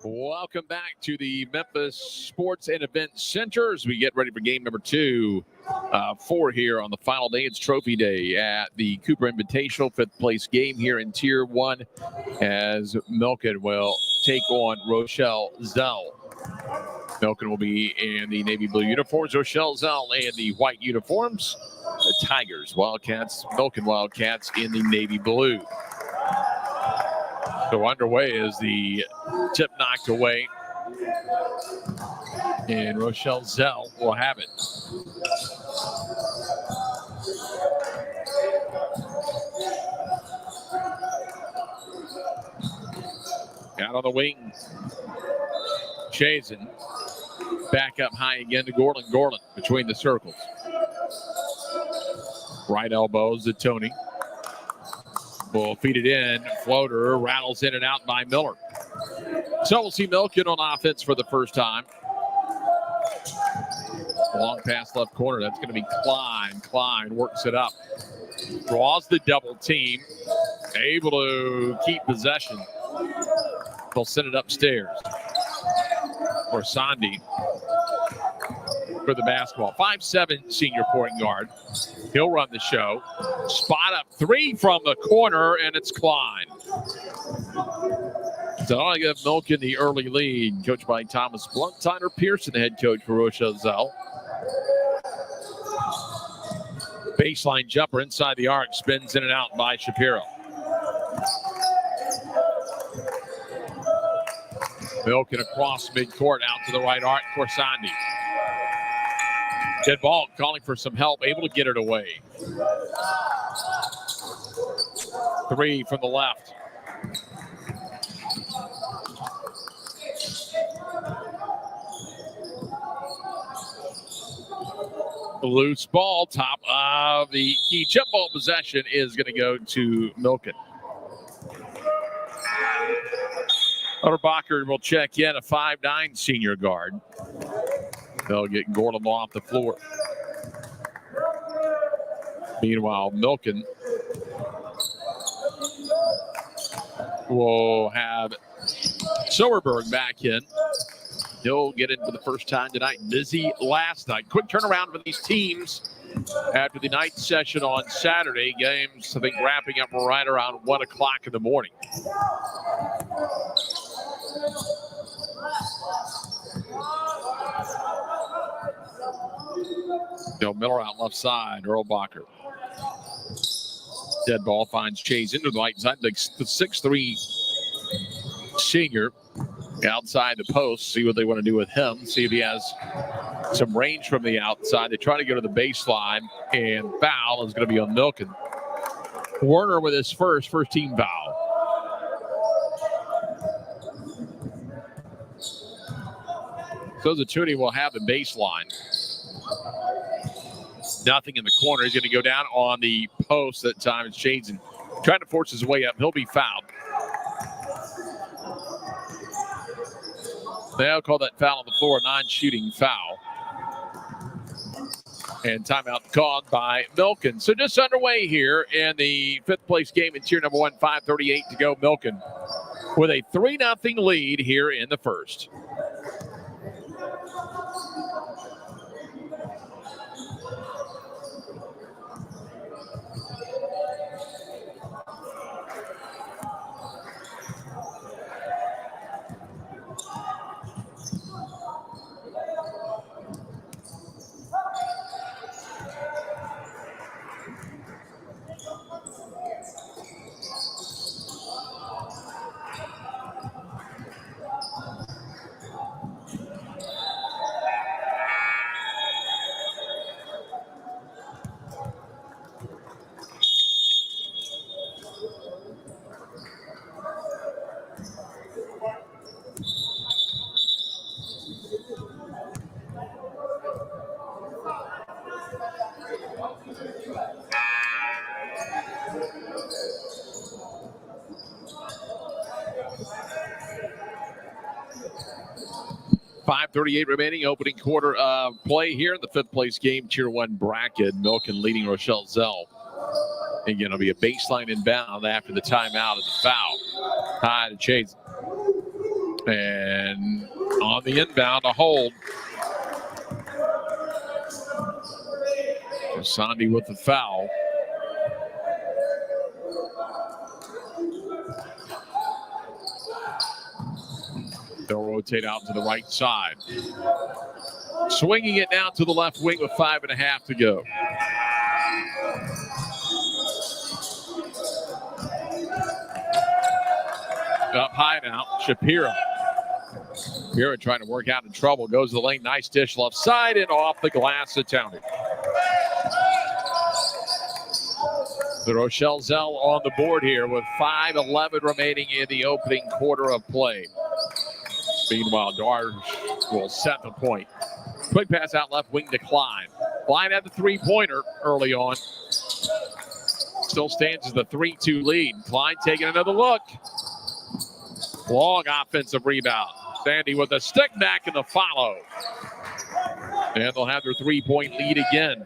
Welcome back to the Memphis Sports and Event Center as we get ready for game number 2 4 here on the final day. It's Trophy Day at the Cooper Invitational, 5th place game here in Tier 1 as Milken will take on Rochelle Zell. Milken will be in the navy blue uniforms, Rochelle Zell in the white uniforms. The Tigers, Wildcats, Milken Wildcats in the navy blue. So underway is the tip knocked away, and Rochelle Zell will have it. Out on the wing, Chazen. Back up high again to Gorlin. Gorlin between the circles. Right elbows to Tony. Will feed it in. Floater rattles in and out by Miller. So we'll see Milken on offense for the first time. Long pass left corner. That's going to be Klein. Klein works it up. Draws the double team. Able to keep possession. They'll send it upstairs. For Sandy. For the basketball. 5'7" senior point guard. He'll run the show. Spot up 3 from the corner, and it's Klein. So I give Milken the early lead, coached by Thomas Blunt. Tyler Pearson, the head coach for Rochelle Zell. Baseline jumper inside the arc, spins in and out by Shapiro. Milken across midcourt out to the right arc for Sandy. Dead ball calling for some help, able to get it away. 3 from the left. Loose ball, top of the key chip ball possession is going to go to Milken. Utterbacher will check in, a 5'9" senior guard. They'll get Gordon off the floor. Meanwhile, Milken will have Silverberg back in. He'll get in for the first time tonight. Busy last night. Quick turnaround for these teams after the night session on Saturday. Games, I think, wrapping up right around 1 o'clock in the morning. Bill Miller out left side. Earl Bacher. Dead ball finds Chase into the right side. The 6'3" senior outside the post. See what they want to do with him. See if he has some range from the outside. They try to go to the baseline, and foul is going to be on Milken. Werner with his first team foul. So Zatuni will have the baseline. Nothing in the corner. He's going to go down on the post that time. It's Chazen trying to force his way up. He'll be fouled. They'll call that foul on the floor, a non-shooting foul. And timeout called by Milken. So just underway here in the 5th place game in tier number 1, 5:38 to go. Milken with a 3-0 lead here in the first. .38 remaining, opening quarter of play here in the 5th place game, tier 1 bracket. Milken leading Rochelle Zell. Again, it'll be a baseline inbound after the timeout of the foul. High to Chase. And on the inbound, a hold. Sandy with the foul. They'll rotate out to the right side. Swinging it down to the left wing with 5.5 to go. Up high now, Shapiro. Shapiro trying to work out in trouble. Goes to the lane, nice dish left side and off the glass to Townie. The Rochelle Zell on the board here with 5:11 remaining in the opening quarter of play. Meanwhile, Darge will set the point. Quick pass out left wing to Klein. Klein had the three-pointer early on. Still stands as the 3-2 lead. Klein taking another look. Long offensive rebound. Sandy with a stick back in the follow. And they'll have their three-point lead again.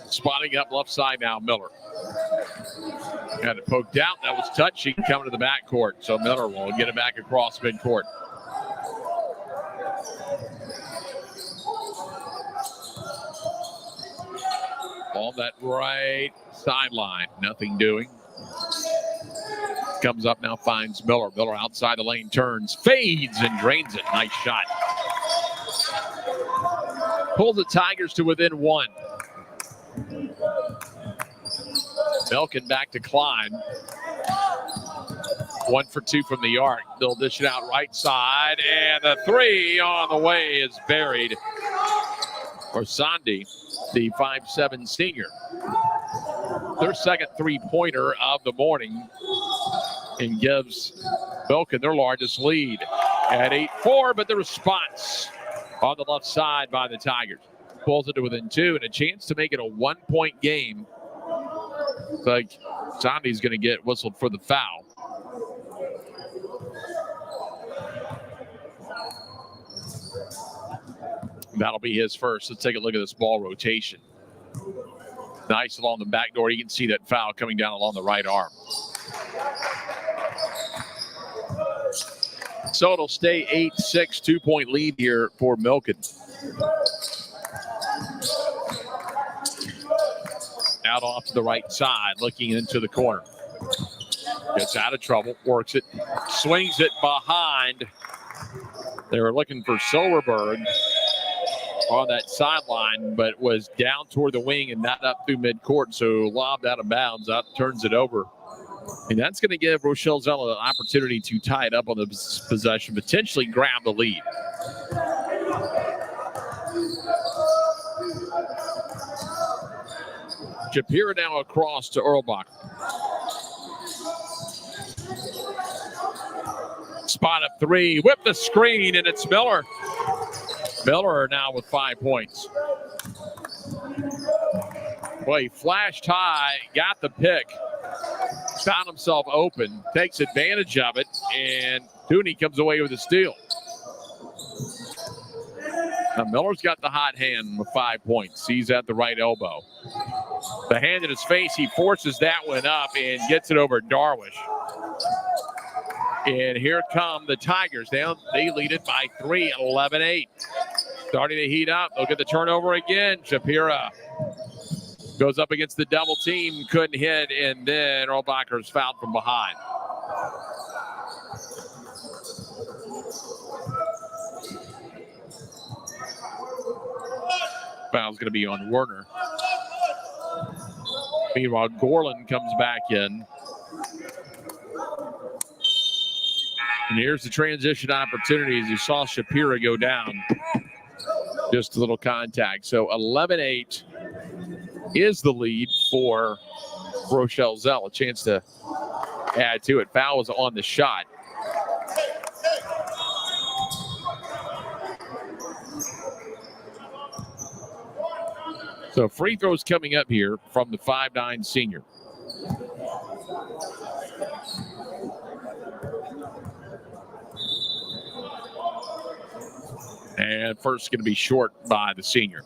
Spotting up left side now, Miller. Had it poked out. That was touchy coming to the backcourt. So Miller will get it back across midcourt. On that right sideline. Nothing doing. Comes up now, finds Miller. Miller outside the lane, turns, fades, and drains it. Nice shot. Pulls the Tigers to within one. Milken back to Klein. 1 for 2 from the arc. They'll dish it out right side, and the three on the way is buried. For Sandy, the 5'7" senior. Their second three-pointer of the morning, and gives Milken their largest lead at 8-4, but the response on the left side by the Tigers. Pulls it to within 2 and a chance to make it a 1-point game. It's like Sandy's going to get whistled for the foul. That'll be his first. Let's take a look at this ball rotation. Nice along the back door. You can see that foul coming down along the right arm. So it'll stay 8-6, 2-point lead here for Milken. Out off to the right side, looking into the corner. Gets out of trouble, works it, swings it behind. They were looking for Silverberg on that sideline, but was down toward the wing and not up through midcourt, so lobbed out of bounds, up turns it over. And that's going to give Rochelle Zell an opportunity to tie it up on the possession, potentially grab the lead. Shapiro now across to Erlbach. Spot up three, whip the screen, and it's Miller. Miller now with 5 points. Well, he flashed high, got the pick, found himself open, takes advantage of it, and Tooney comes away with a steal. Now Miller's got the hot hand with 5 points. He's at the right elbow. The hand in his face, he forces that one up and gets it over Darwish. And here come the Tigers. They lead it by 3, 11-8. Starting to heat up. They'll get the turnover again. Shapiro goes up against the double team, couldn't hit, and then Erlbacher's fouled from behind. Foul's going to be on Werner. Meanwhile, Gorlin comes back in. And here's the transition opportunity as you saw Shapiro go down. Just a little contact. So 11-8 is the lead for Rochelle Zell. A chance to add to it. Foul was on the shot. So free throws coming up here from the 5'9" senior. And first going to be short by the senior.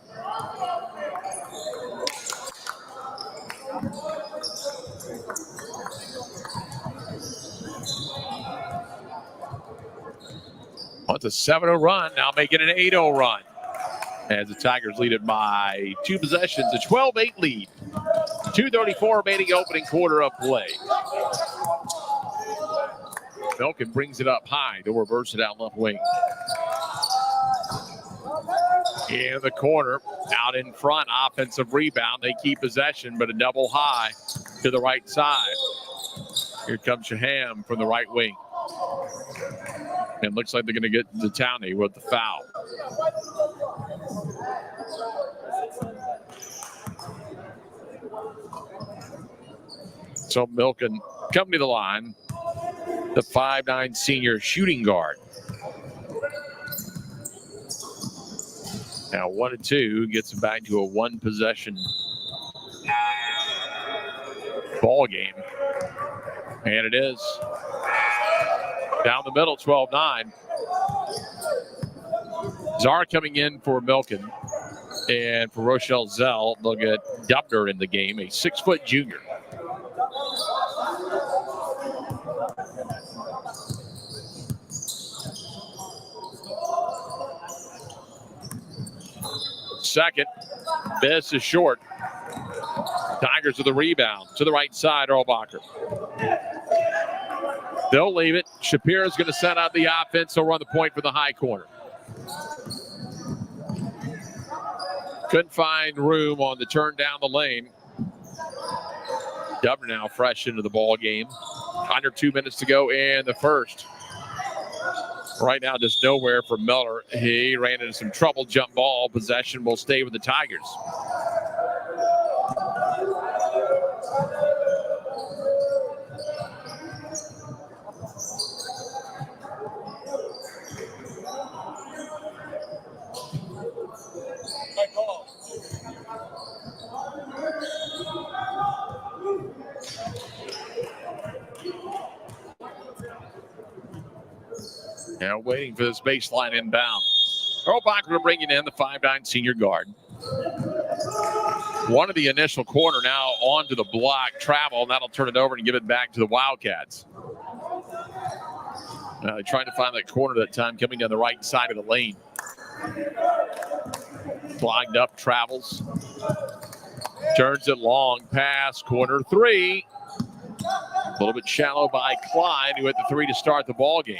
it's a 7-0 run, now making an 8-0 run. As the Tigers lead it by 2 possessions, a 12-8 lead. 2:34 remaining opening quarter of play. Milken brings it up high. They'll reverse it out left wing. In the corner, out in front, offensive rebound. They keep possession, but a double high to the right side. Here comes Shaham from the right wing. And looks like they're going to get to Towney with the foul. So Milken coming to the line, the 5'9" senior shooting guard. Now 1-2 gets him back to a 1-possession ball game. And it is. Down the middle, 12-9. Czar coming in for Milken. And for Rochelle Zell, they'll get Dubner in the game, a 6-foot junior. Second, this is short. Tigers with the rebound to the right side, Erlbacher. They'll leave it. Shapira's going to set out the offense. He'll run the point for the high corner. Couldn't find room on the turn down the lane. Dubner now fresh into the ball game. Under 2 minutes to go in the first. Right now, just nowhere for Miller. He ran into some trouble. Jump ball. Possession will stay with the Tigers. Now waiting for this baseline inbound. Erlbacher bringing in the 5'9" senior guard. One of the initial corner now onto the block. Travel, and that'll turn it over and give it back to the Wildcats. Trying to find that corner that time, coming down the right side of the lane. Clogged up, travels. Turns it long, pass, corner 3. A little bit shallow by Clyde, who had the 3 to start the ball game.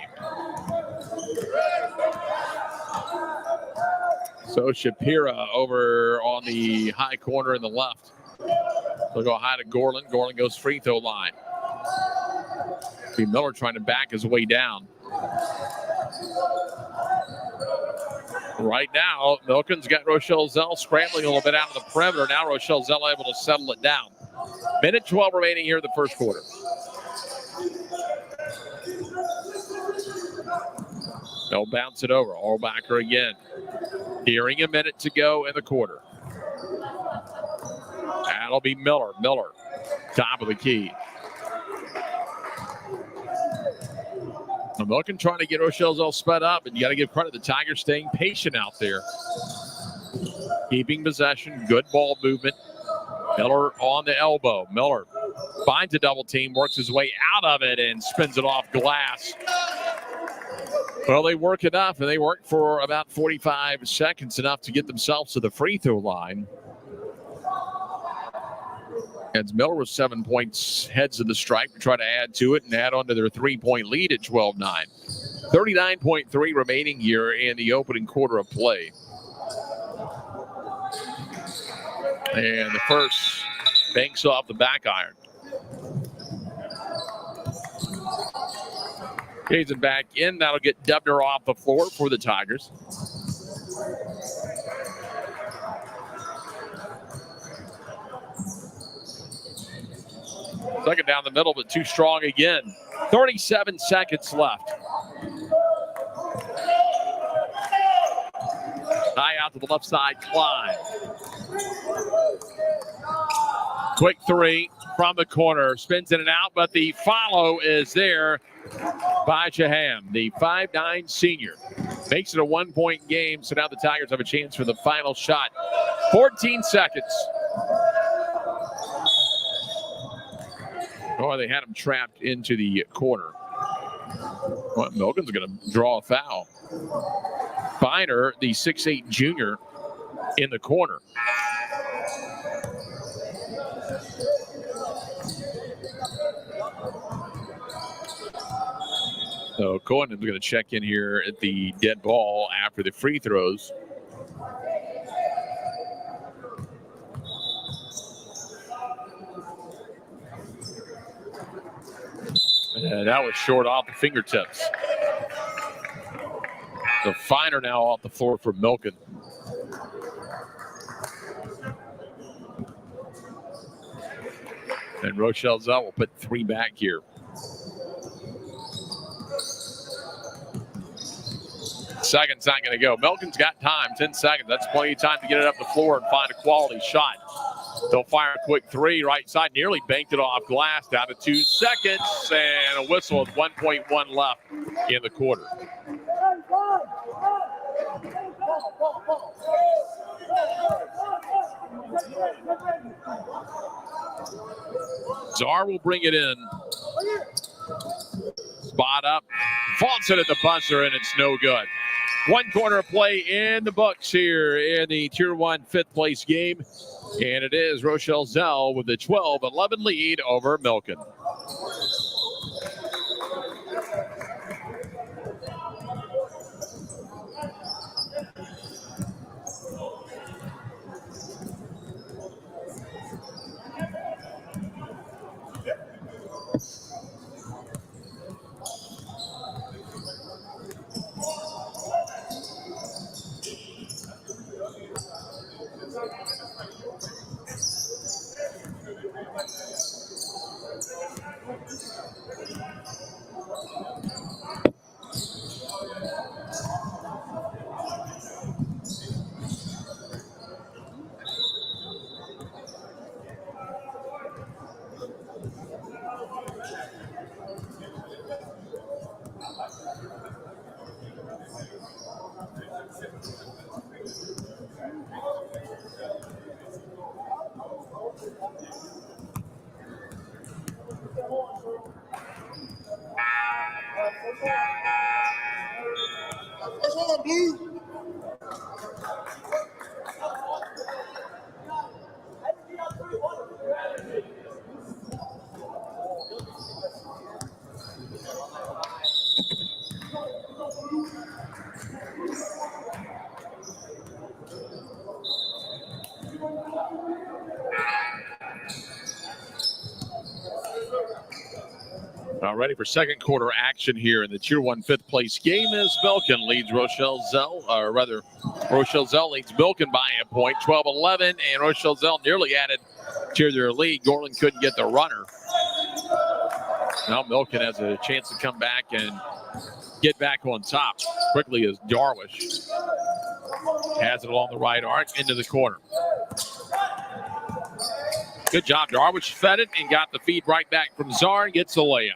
So Shapira over on the high corner in the left. They'll go high to Gorlin. Gorlin goes free throw line. See Miller trying to back his way down. Right now, Milken's got Rochelle Zell scrambling a little bit out of the perimeter. Now Rochelle Zell able to settle it down. Minute 12 remaining here in the first quarter. They'll bounce it over. Erlbacher again. Nearing a minute to go in the quarter. That'll be Miller. Miller, top of the key. Milken trying to get Rochelle Zell sped up, and you got to give credit to the Tigers staying patient out there. Keeping possession, good ball movement. Miller on the elbow. Miller finds a double team, works his way out of it, and spins it off glass. Well, they work enough, and they work for about 45 seconds, enough to get themselves to the free throw line. As Miller with 7 points, heads to the stripe to try to add to it and add on to their 3-point lead at 12-9. 39.3 remaining here in the opening quarter of play. And the first banks off the back iron. Hazen back in. That'll get Dubner off the floor for the Tigers. Second down the middle, but too strong again. 37 seconds left. High out to the left side, Clyde. Quick 3 from the corner. Spins in and out, but the follow is there by Shaham, the 5'9" senior. Makes it a 1-point game, so now the Tigers have a chance for the final shot. 14 seconds. Oh, they had him trapped into the corner. Well, Milken's going to draw a foul. Finer, the 6'8 junior, in the corner. So Cohen is going to check in here at the dead ball after the free throws. And that was short off the fingertips. So Finer now off the floor for Milken. And Rochelle Zell will put 3 back here. Seconds not going to go. Milken's got time, 10 seconds. That's plenty of time to get it up the floor and find a quality shot. They'll fire a quick 3 right side, nearly banked it off glass, down to 2 seconds, and a whistle with 1.1 left in the quarter. Czar will bring it in. Spot up, faults it at the buzzer, and it's no good. 1 quarter of play in the books here in the Tier 1 5th place game. And it is Rochelle Zell with the 12-11 lead over Milken. Now ready for second quarter action here in the Tier 1 5th place game as Milken leads Rochelle Zell, or rather, Rochelle Zell leads Milken by a point, 12-11, and Rochelle Zell nearly added to their lead. Gorland couldn't get the runner. Now Milken has a chance to come back and get back on top quickly as Darwish has it along the right arc into the corner. Good job. Darwish fed it and got the feed right back from Czar and gets the layup.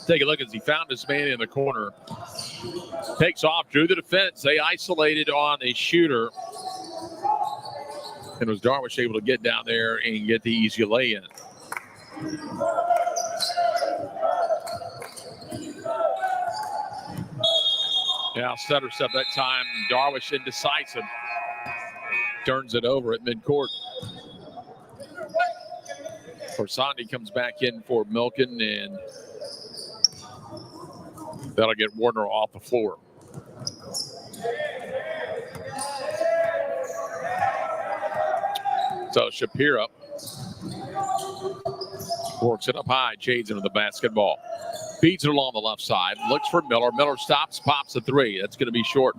Take a look as he found his man in the corner. Takes off, drew the defense. They isolated on a shooter. And was Darwish able to get down there and get the easy lay-in. Now stutter step that time. Darwish indecisive. Turns it over at midcourt. Corsandi comes back in for Milken, and that'll get Warner off the floor. So Shapira works it up high, shades into the basketball. Feeds it along the left side, looks for Miller. Miller stops, pops a 3. That's going to be short.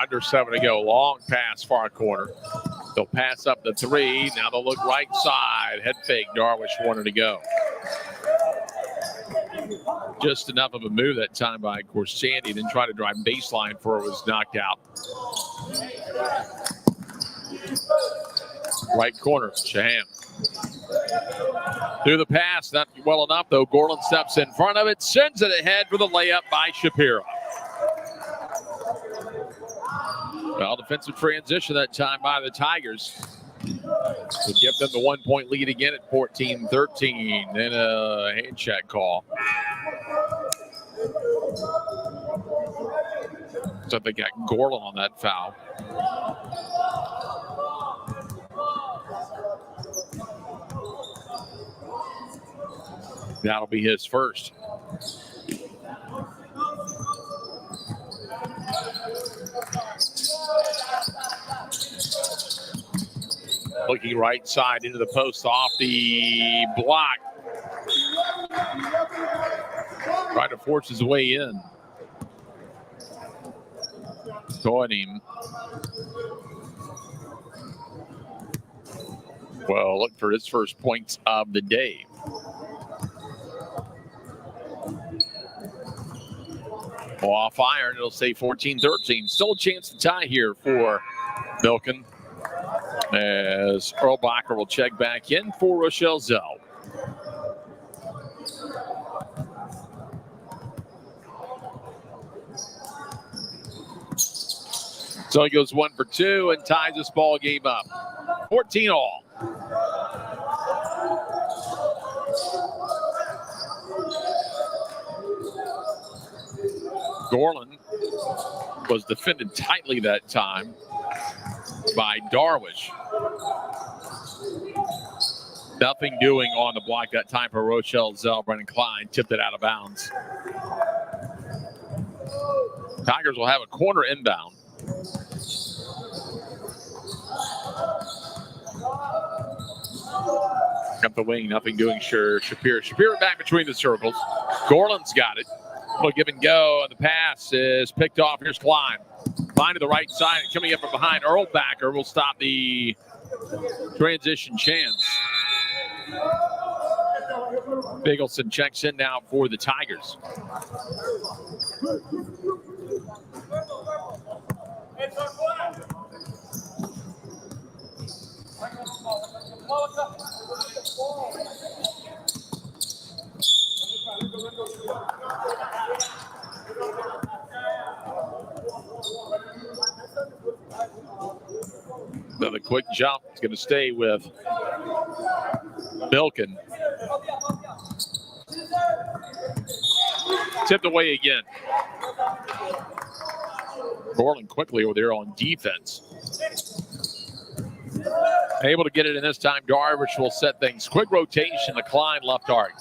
Under 7 to go. Long pass, far corner. They'll pass up the 3. Now they'll look right side. Head fake. Darwish wanted to go. Just enough of a move that time by Corsandi. Didn't try to drive baseline before it was knocked out. Right corner. Shaham. Through the pass. Not well enough, though. Gorland steps in front of it. Sends it ahead for the layup by Shapira. Well, defensive transition that time by the Tigers. to give them the 1 point lead again at 14-13. Then a hand check call. So they got Gorlin on that foul. That'll be his first. Looking right side into the post off the block. Trying to force his way in. Going him. Well, look for his first points of the day. Off iron, it'll say 14-13. Still a chance to tie here for Milken, as Erlbacher will check back in for Rochelle Zell. So he goes 1 for 2 and ties this ball game up. 14 all. Gorlin was defended tightly that time by Darwish. Nothing doing on the block that time for Rochelle Zell. Brennan Klein tipped it out of bounds. Tigers will have a corner inbound. Up the wing, nothing doing. Shapiro back between the circles. Gorlin's got it. Little give and go, and the pass is picked off. Here's Klein. Klein to the right side, coming up from behind. Erlbacher will stop the transition chance. Bigelson checks in now for the Tigers. Another quick jump. It's going to stay with Milken. Tipped away again. Gorlin quickly over there on defense. Able to get it in this time. Darvish will set things. Quick rotation to Klein left arc.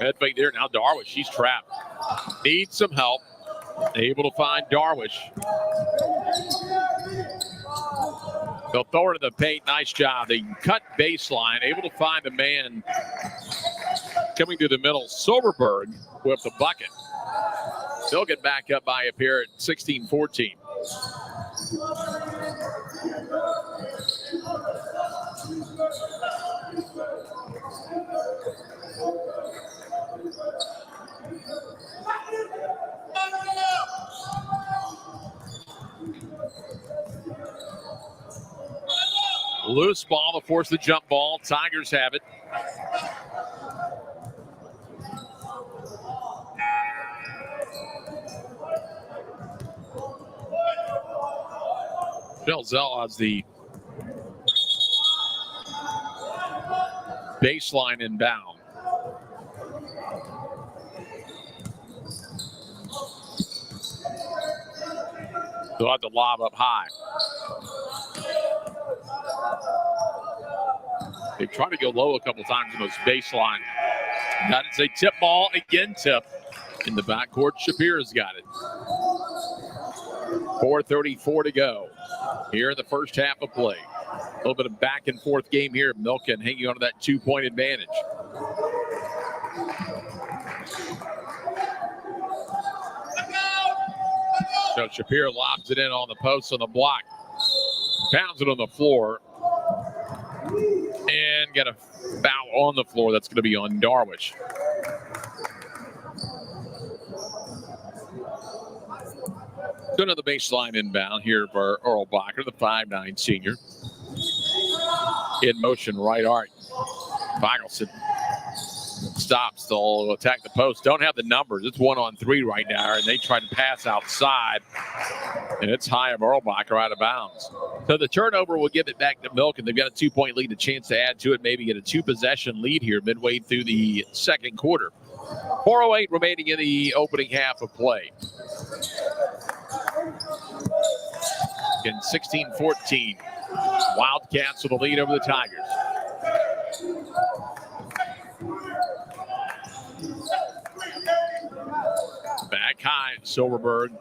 Head fake there. Now Darwish. She's trapped. Needs some help. Able to find Darwish. They'll throw her to the paint. Nice job. They cut baseline. Able to find the man coming through the middle. Soberberg with the bucket. They'll get back up by a pair at 16-14. Loose ball to force the jump ball. Tigers have it. Zell has the baseline inbound. They'll have to lob up high. They've tried to go low a couple times in those baseline. That is a tip ball. Again, tip in the backcourt. Shapiro's got it. 4:34 to go here in the first half of play. A little bit of back and forth game here. Milken hanging on to that 2-point advantage. So Shapiro lobs it in on the post on the block. Pounds it on the floor. And got a foul on the floor. That's going to be on Darwish. Another baseline inbound here for Erlbacher, the 5'9" senior. In motion, right arc. Bigelson stops. They'll attack the post. Don't have the numbers. It's 1-on-3 right now, and they try to pass outside, and it's high of Erlbacher out of bounds. So the turnover will give it back to Milken. They've got a 2-point lead, a chance to add to it, maybe get a 2-possession lead here midway through the second quarter. 4:08 remaining in the opening half of play. Again, 16-14. Wildcats with the lead over the Tigers. Back high, Silverberg.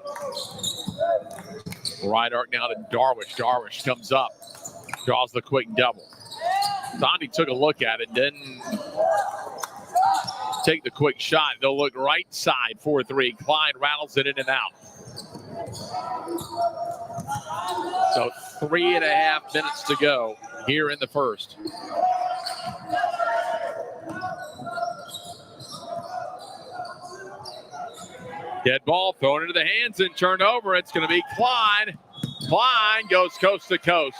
Right arc now to Darwish. Darwish comes up, draws the quick double. Dondi took a look at it, didn't take the quick shot. They'll look right side 4-3. Clyde rattles it in and out. So 3.5 minutes to go here in the first. Dead ball thrown into the hands and turned over. It's going to be Clyde. Clyde goes coast to coast.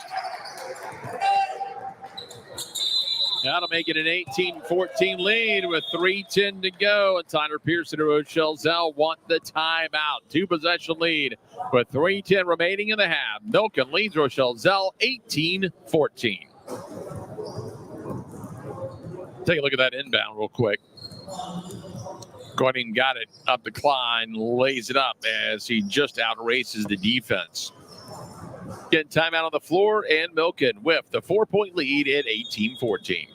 That'll make it an 18-14 lead with 3:10 to go. And Tyler Pearson and Rochelle Zell want the timeout. 2-possession lead with 3:10 remaining in the half. Milken leads Rochelle Zell 18-14. Take a look at that inbound real quick. Gordon got it up the Klein, lays it up as he just outraces the defense. Getting timeout on the floor, and Milken with the 4-point lead at 18-14.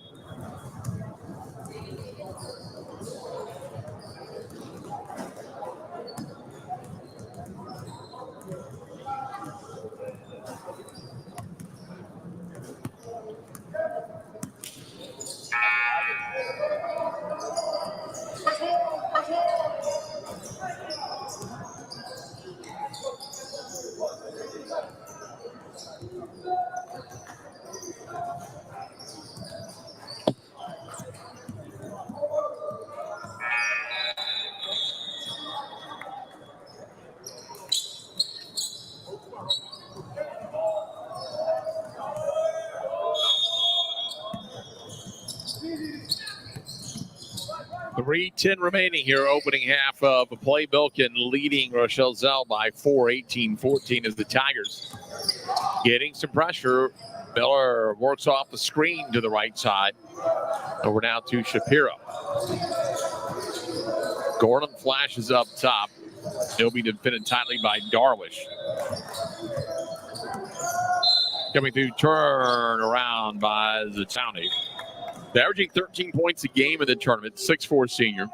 .310 remaining here, opening half of play. Milken leading Rochelle Zell by 4, 18-14 as the Tigers getting some pressure. Miller works off the screen to the right side. Over now to Shapiro. Gordon flashes up top. He'll be defended tightly by Darwish. Coming through, turn around by Zatowny. Averaging 13 points a game in the tournament, 6'4" senior.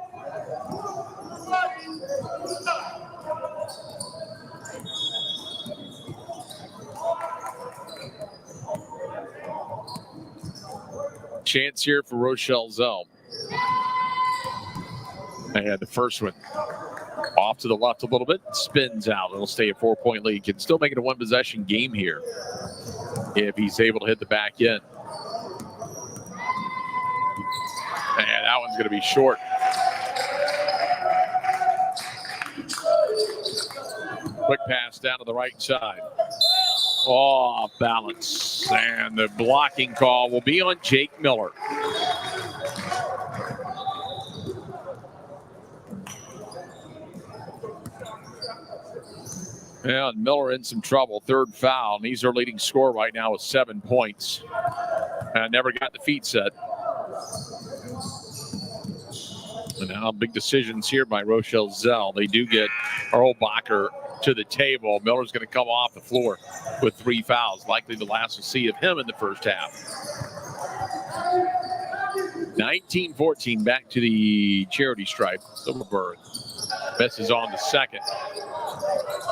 Chance here for Rochelle Zell. They had the first one off to the left a little bit, spins out. It'll stay a 4-point lead. Can still make it a 1-possession game here if he's able to hit the back end. And that one's going to be short. Quick pass down to the right side. Oh, off balance. And the blocking call will be on Jake Miller. Yeah, and Miller in some trouble. Third foul. And he's our leading scorer right now with 7 points. And never got the feet set. And now big decisions here by Rochelle Zell. They do get Erlbacher to the table. Miller's going to come off the floor with 3 fouls. Likely the last we'll see of him in the first half. 19-14 back to the charity stripe. Silverberg messes on the second.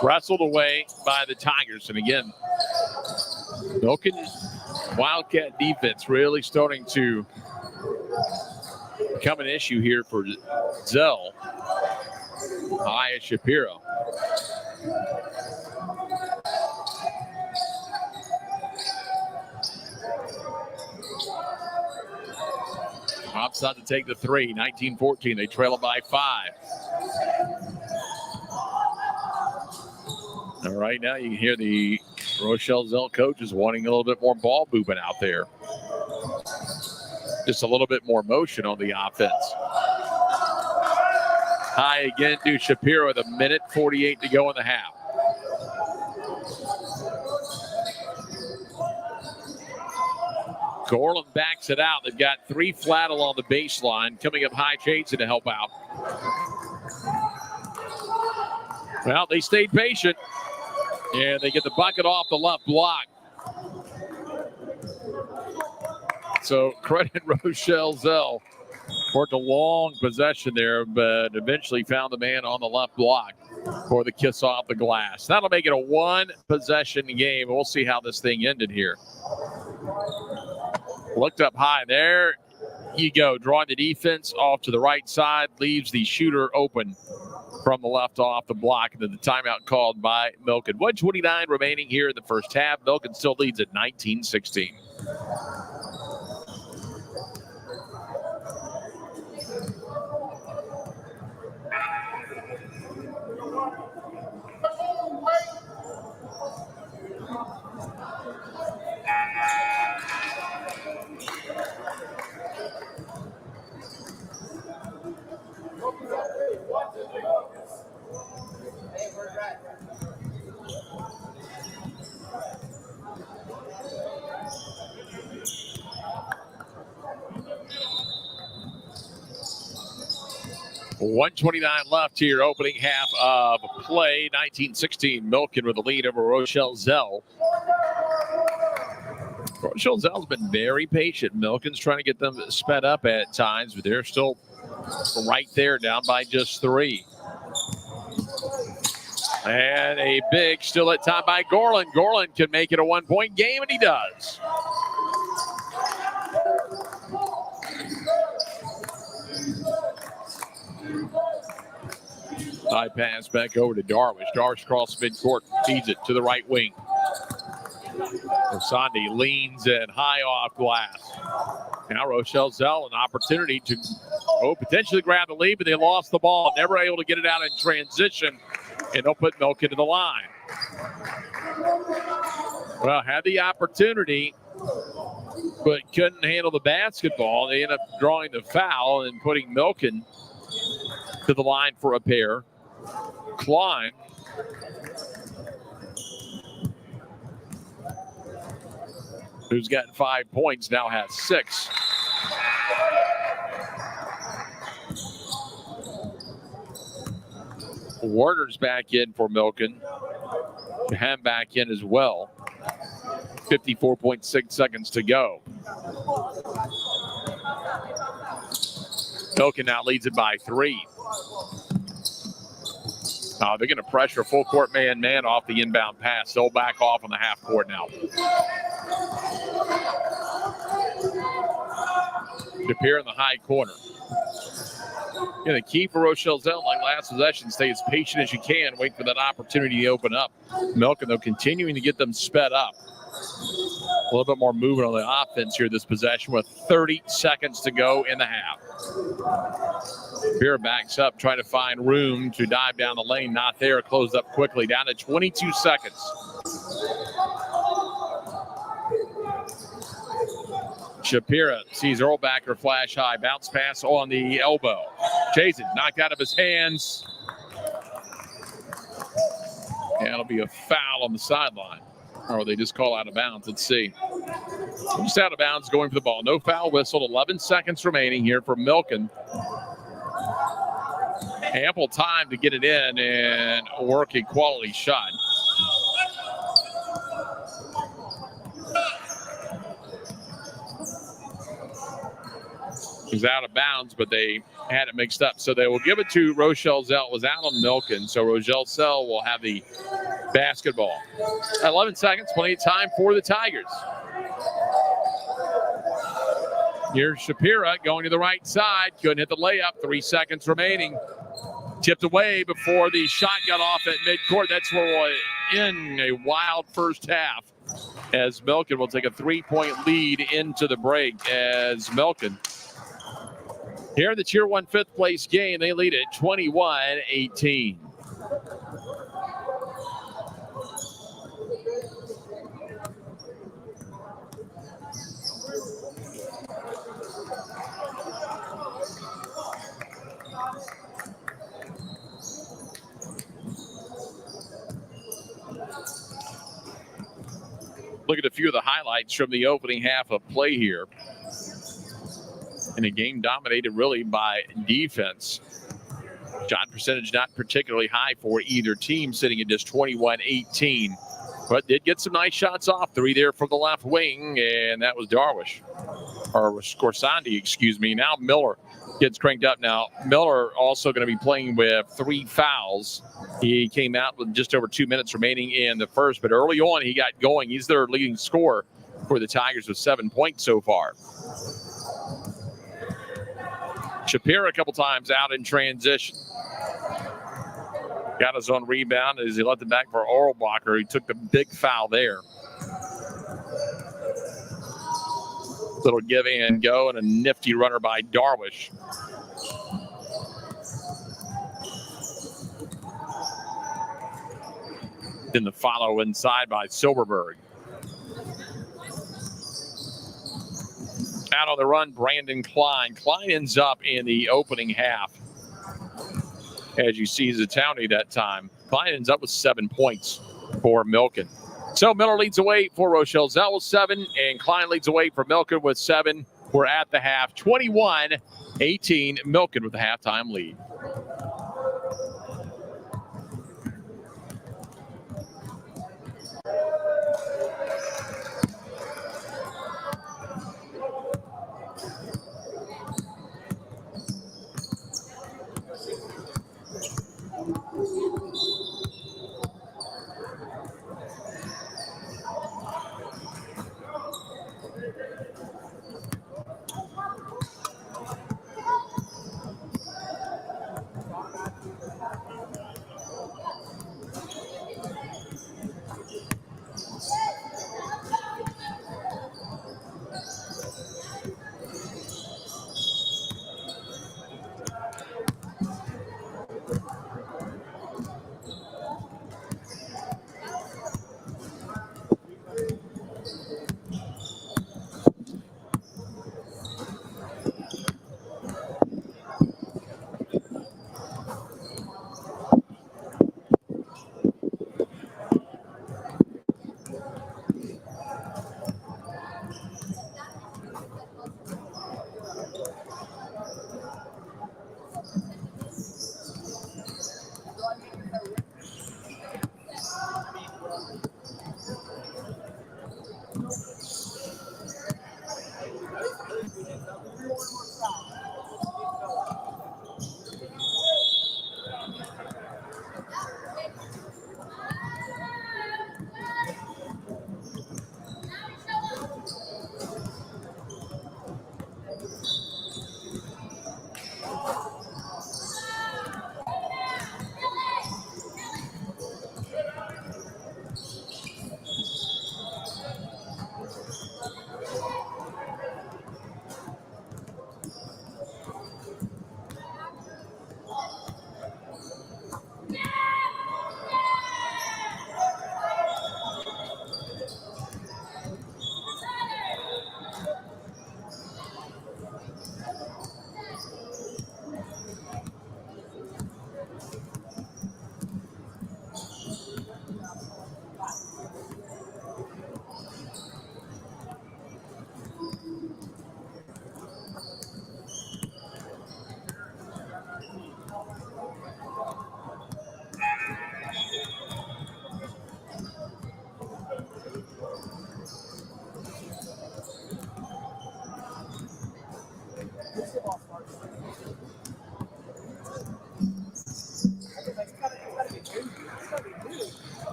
Wrestled away by the Tigers. And again, Milken Wildcat defense really starting to become an issue here for Zell. High Shapiro. Outside to take the 3. 19-14. They trail it by 5. All right, now you can hear the Rochelle Zell coaches wanting a little bit more ball movement out there. Just a little bit more motion on the offense. High again to Shapiro with 1:48 to go in the half. Gorland backs it out. They've got 3 flat along the baseline. Coming up high, Jason to help out. Well, they stayed patient. And they get the bucket off the left block. So credit Rochelle Zell. Worked a long possession there, but eventually found the man on the left block for the kiss off the glass. That'll make it a 1-possession game. We'll see how this thing ended here. Looked up high. There you go. Drawing the defense off to the right side. Leaves the shooter open from the left off the block. And then the timeout called by Milken. 1:29 remaining here in the first half. Milken still leads at 19-16. $1:29 left here, opening half of play. 19-16, Milken with the lead over Rochelle Zell. Rochelle Zell's been very patient. Milken's trying to get them sped up at times, but they're still right there, down by just 3. And a big still at time by Gorland. Gorland can make it a 1-point game, and he does. High pass back over to Darwish. Darwish across midcourt, feeds it to the right wing. Osandi leans in high off glass. Now Rochelle Zell, an opportunity to potentially grab the lead, but they lost the ball. Never able to get it out in transition, and they'll put Milken to the line. Well, had the opportunity, but couldn't handle the basketball. They end up drawing the foul and putting Milken to the line for a pair. Klein who's got 5 points, now has 6. Warner's back in for Milken. Ham back in as well. 54.6 seconds to go. Milken now leads it by 3. They're going to pressure full court man off the inbound pass. They'll back off on the half court now. Shapiro in the high corner. Yeah, the key for Rochelle Zell, like last possession, stay as patient as you can. Wait for that opportunity to open up. Milken, though, continuing to get them sped up. A little bit more movement on the offense here this possession with 30 seconds to go in the half. Shapiro backs up, trying to find room to dive down the lane. Not there. Closed up quickly. Down to 22 seconds. Shapiro sees Erlbacher flash high. Bounce pass on the elbow. Chases, knocked out of his hands. And it'll be a foul on the sideline. Or they just call out of bounds. Let's see. Just out of bounds, going for the ball. No foul whistle. 11 seconds remaining here for Milken. Ample time to get it in and work a quality shot. He's out of bounds, but they had it mixed up. So they will give it to Rochelle Zell. It was out on Milken. So Rochelle Zell will have the basketball. 11 seconds, plenty of time for the Tigers. Here's Shapiro going to the right side. Couldn't hit the layup. 3 seconds remaining. Tipped away before the shot got off at midcourt. That's where we'll end a wild first half as Milken will take a 3-point lead into the break as Milken. Here in the Tier 1 fifth place game, they lead at 21-18. Look at a few of the highlights from the opening half of play here. In a game dominated really by defense. Shot percentage not particularly high for either team, sitting at just 21-18. But did get some nice shots off. 3 there from the left wing, and that was Darwish. Or Scorsandi, excuse me. Now Miller gets cranked up. Now, Miller also going to be playing with 3 fouls. He came out with just over 2 minutes remaining in the first, but early on he got going. He's their leading scorer for the Tigers with 7 points so far. Shapiro a couple times out in transition. Got his own rebound as he left it back for Orlbacher. He took the big foul there. Little give and go and a nifty runner by Darwish. Then the follow inside by Silverberg. Out on the run, Brandon Klein. Klein ends up in the opening half. As you see, Zatowny that time. Klein ends up with 7 points for Milken. So Miller leads away for Rochelle Zell with 7, and Klein leads away for Milken with 7. We're at the half, 21-18. Milken with the halftime lead.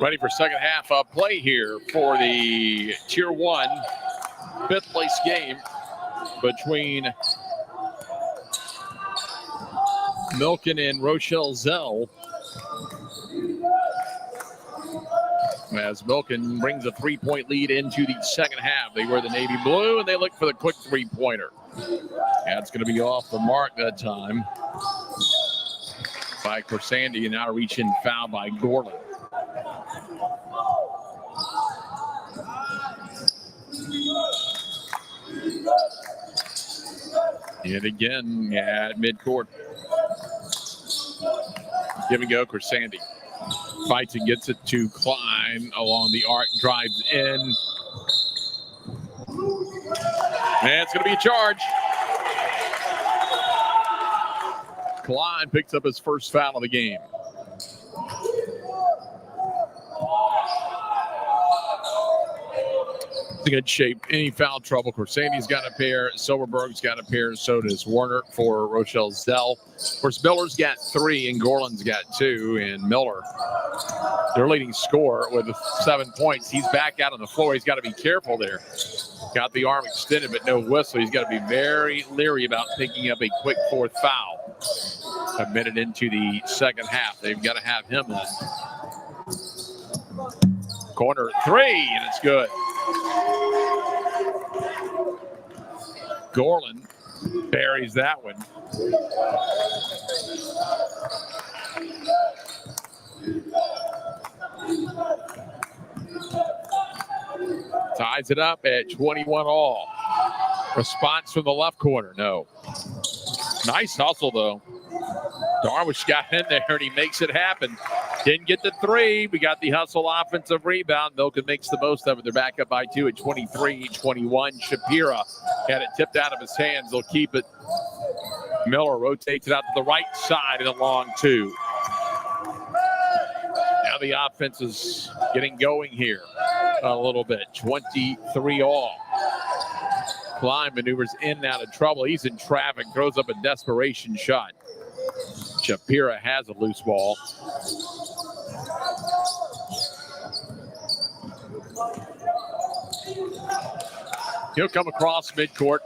Ready for second half of play here for the Tier 1 fifth place game between Milken and Rochelle Zell. As Milken brings a 3-point lead into the second half. They wear the navy blue and they look for the quick three-pointer. That's going to be off the mark that time by Corsandi, and now a reach-in foul by Gorland. And again at midcourt. Give and go, Corsandi. Fights and gets it to Klein along the arc, drives in. And it's going to be a charge. Klein picks up his first foul of the game. In good shape. Any foul trouble, Corsandi's got a pair, Silverberg's got a pair, so does Warner for Rochelle Zell. Of course, Miller's got 3 and Gorland's got 2, and Miller, their leading scorer with 7 points. He's back out on the floor. He's got to be careful there. Got the arm extended, but no whistle. He's got to be very leery about picking up a quick fourth foul. A minute into the second half. They've got to have him in. Corner 3, and it's good. Gorland buries that one. Ties it up at 21 all. Response from the left corner, no. Nice hustle, though. Darwish got in there, and he makes it happen. Didn't get the 3. We got the hustle offensive rebound. Milken makes the most of it. They're back up by 2 at 23-21. Shapira had it tipped out of his hands. They'll keep it. Miller rotates it out to the right side and a long 2. Now the offense is getting going here a little bit. 23 all. Klein maneuvers in and out of trouble. He's in traffic, throws up a desperation shot. Shapira has a loose ball. He'll come across midcourt,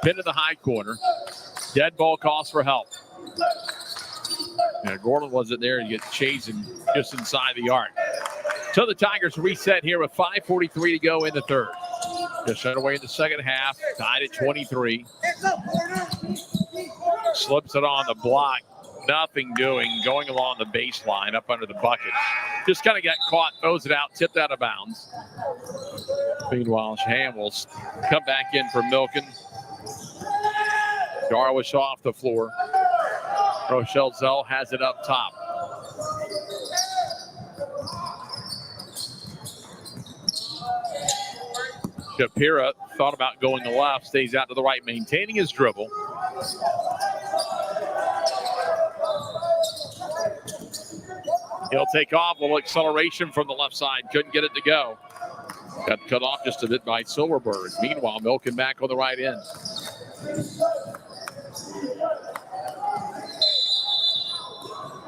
pin to the high corner. Dead ball calls for help. Yeah, Gorland wasn't there. You get chasing just inside the arc. So the Tigers reset here with 5:43 to go in the third. Just underway in the second half, tied at 23. Slips it on the block. Nothing doing, going along the baseline up under the bucket. Just kind of got caught, throws it out, tipped out of bounds. Meanwhile, Shaham will come back in for Milken. Darwish off the floor. Rochelle Zell has it up top. Shapira thought about going to the left, stays out to the right, maintaining his dribble. He'll take off, a little acceleration from the left side. Couldn't get it to go. Got cut off just a bit by Silverberg. Meanwhile, Milken back on the right end.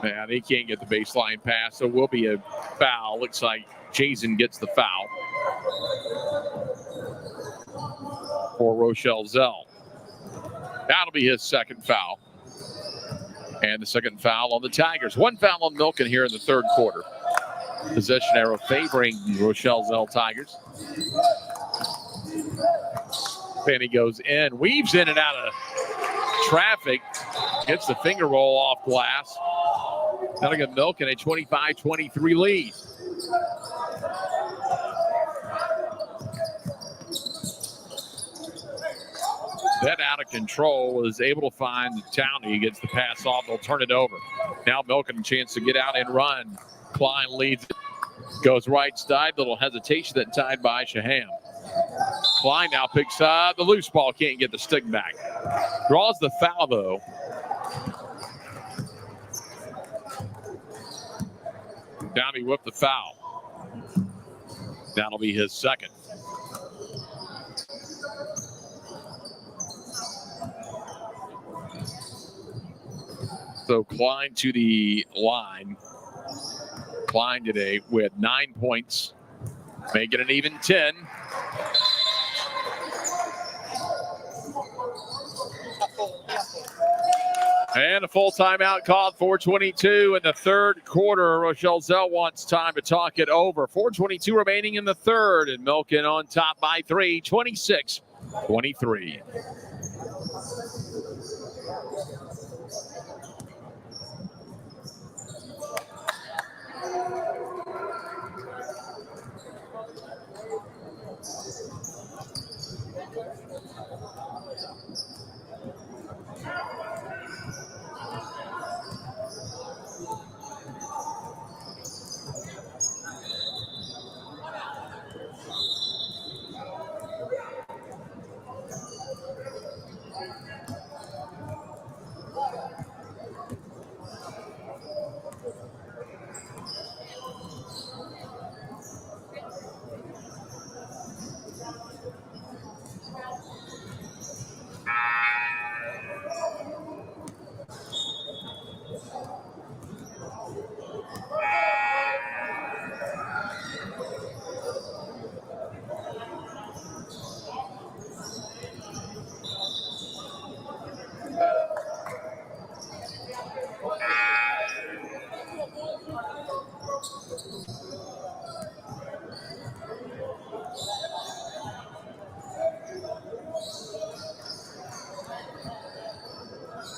Man, he can't get the baseline pass, so will be a foul. Looks like Jason gets the foul for Rochelle Zell. That'll be his second foul. And the second foul on the Tigers. One foul on Milken here in the third quarter. Possession arrow favoring Rochelle Zell Tigers. Fanny goes in, weaves in and out of traffic, gets the finger roll off glass. That'll give Milken a 25-23 lead. That out of control, was able to find Towney. He gets the pass off. They'll turn it over. Now Milken a chance to get out and run. Klein leads it. Goes right side. Little hesitation that tied by Shaham. Klein now picks up the loose ball. Can't get the stick back. Draws the foul, though. Downey whipped the foul. That'll be his second. So Klein to the line. Klein today with 9 points, making it even 10. And a full timeout called, 4:22 in the third quarter. Rochelle Zell wants time to talk it over. 4:22 remaining in the third, and Milken on top by 3, 26-23.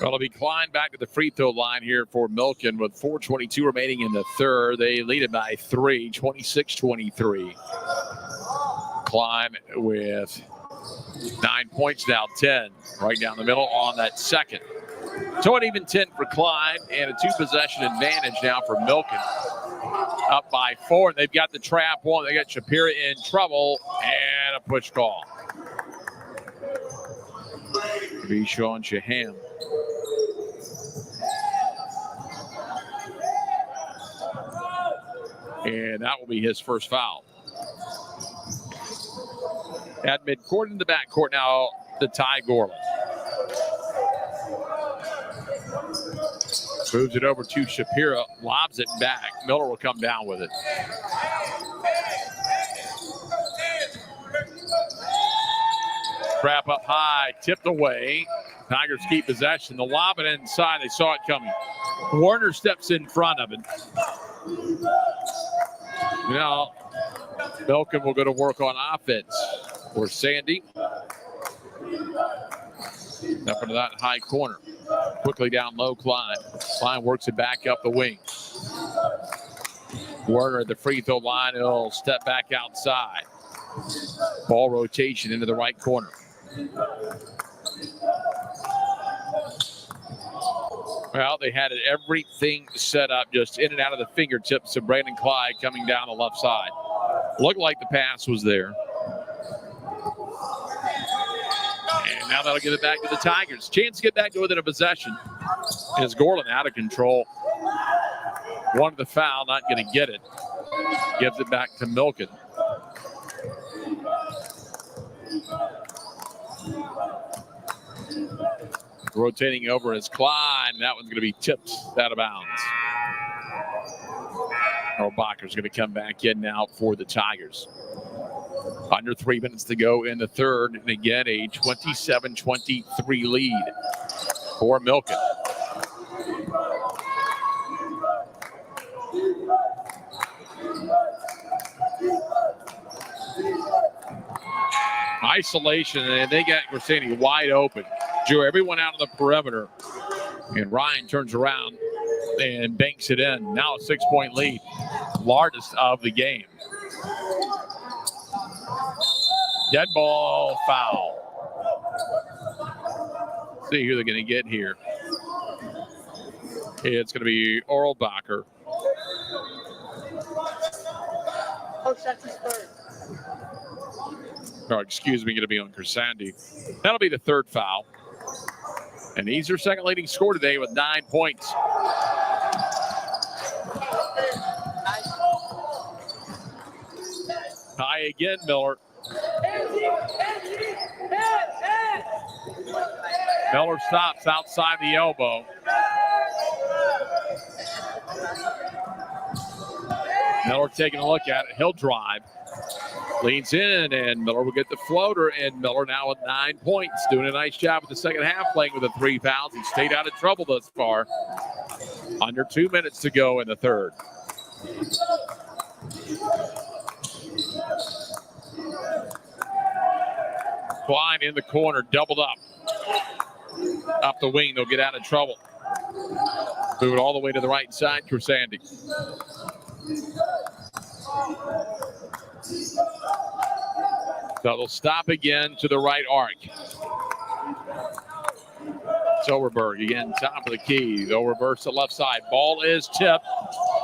Well, it'll be Klein back to the free throw line here for Milken with 4:22 remaining in the third. They lead it by 3, 26-23. Klein with 9 points now, 10 right down the middle on that second. So an even 10 for Klein and a 2-possession advantage now for Milken. Up by 4. They've got the trap one. They got Shapira in trouble and a push call. Be Sean Shaham. And that will be his first foul. At midcourt in the backcourt now, the Ty Gorlin. Moves it over to Shapira, lobs it back. Miller will come down with it. Trap up high, tipped away. Tigers keep possession. The lob it inside. They saw it coming. Warner steps in front of it. Now, Milken will go to work on offense. Or Sandy. Up into that high corner. Quickly down low, Klein. Klein works it back up the wing. Warner at the free throw line. He'll step back outside. Ball rotation into the right corner. Well, they had everything set up just in and out of the fingertips of Brandon Clyde coming down the left side. Looked like the pass was there. And now that'll give it back to the Tigers. Chance to get back to within a possession. Is Gorlin out of control? Wanted the foul, not going to get it. Gives it back to Milken. Rotating over is Klein. That one's going to be tipped out of bounds. Earl Bacher's going to come back in now for the Tigers. Under 3 minutes to go in the third. And again, a 27-23 lead for Milken. Isolation, and they got Grisani wide open. Drew everyone out of the perimeter. And Ryan turns around and banks it in. Now a 6-point lead. Largest of the game. Dead ball foul. See who they're going to get here. It's going to be Earl Bacher. Coach, that's his third. Or excuse me, going to be on Grisandi. That'll be the third foul. And he's their second leading scorer today with 9 points. High again, Miller. Miller stops outside the elbow. Miller taking a look at it. He'll drive. Leans in, and Miller will get the floater, and Miller now with 9 points. Doing a nice job with the second half, playing with the 3 fouls. He stayed out of trouble thus far. Under 2 minutes to go in the third. Klein in the corner, doubled up. Up the wing, they'll get out of trouble. Move it all the way to the right side for Sandy. So they'll stop again to the right arc. Overberg again, top of the key. They'll reverse the left side. Ball is tipped.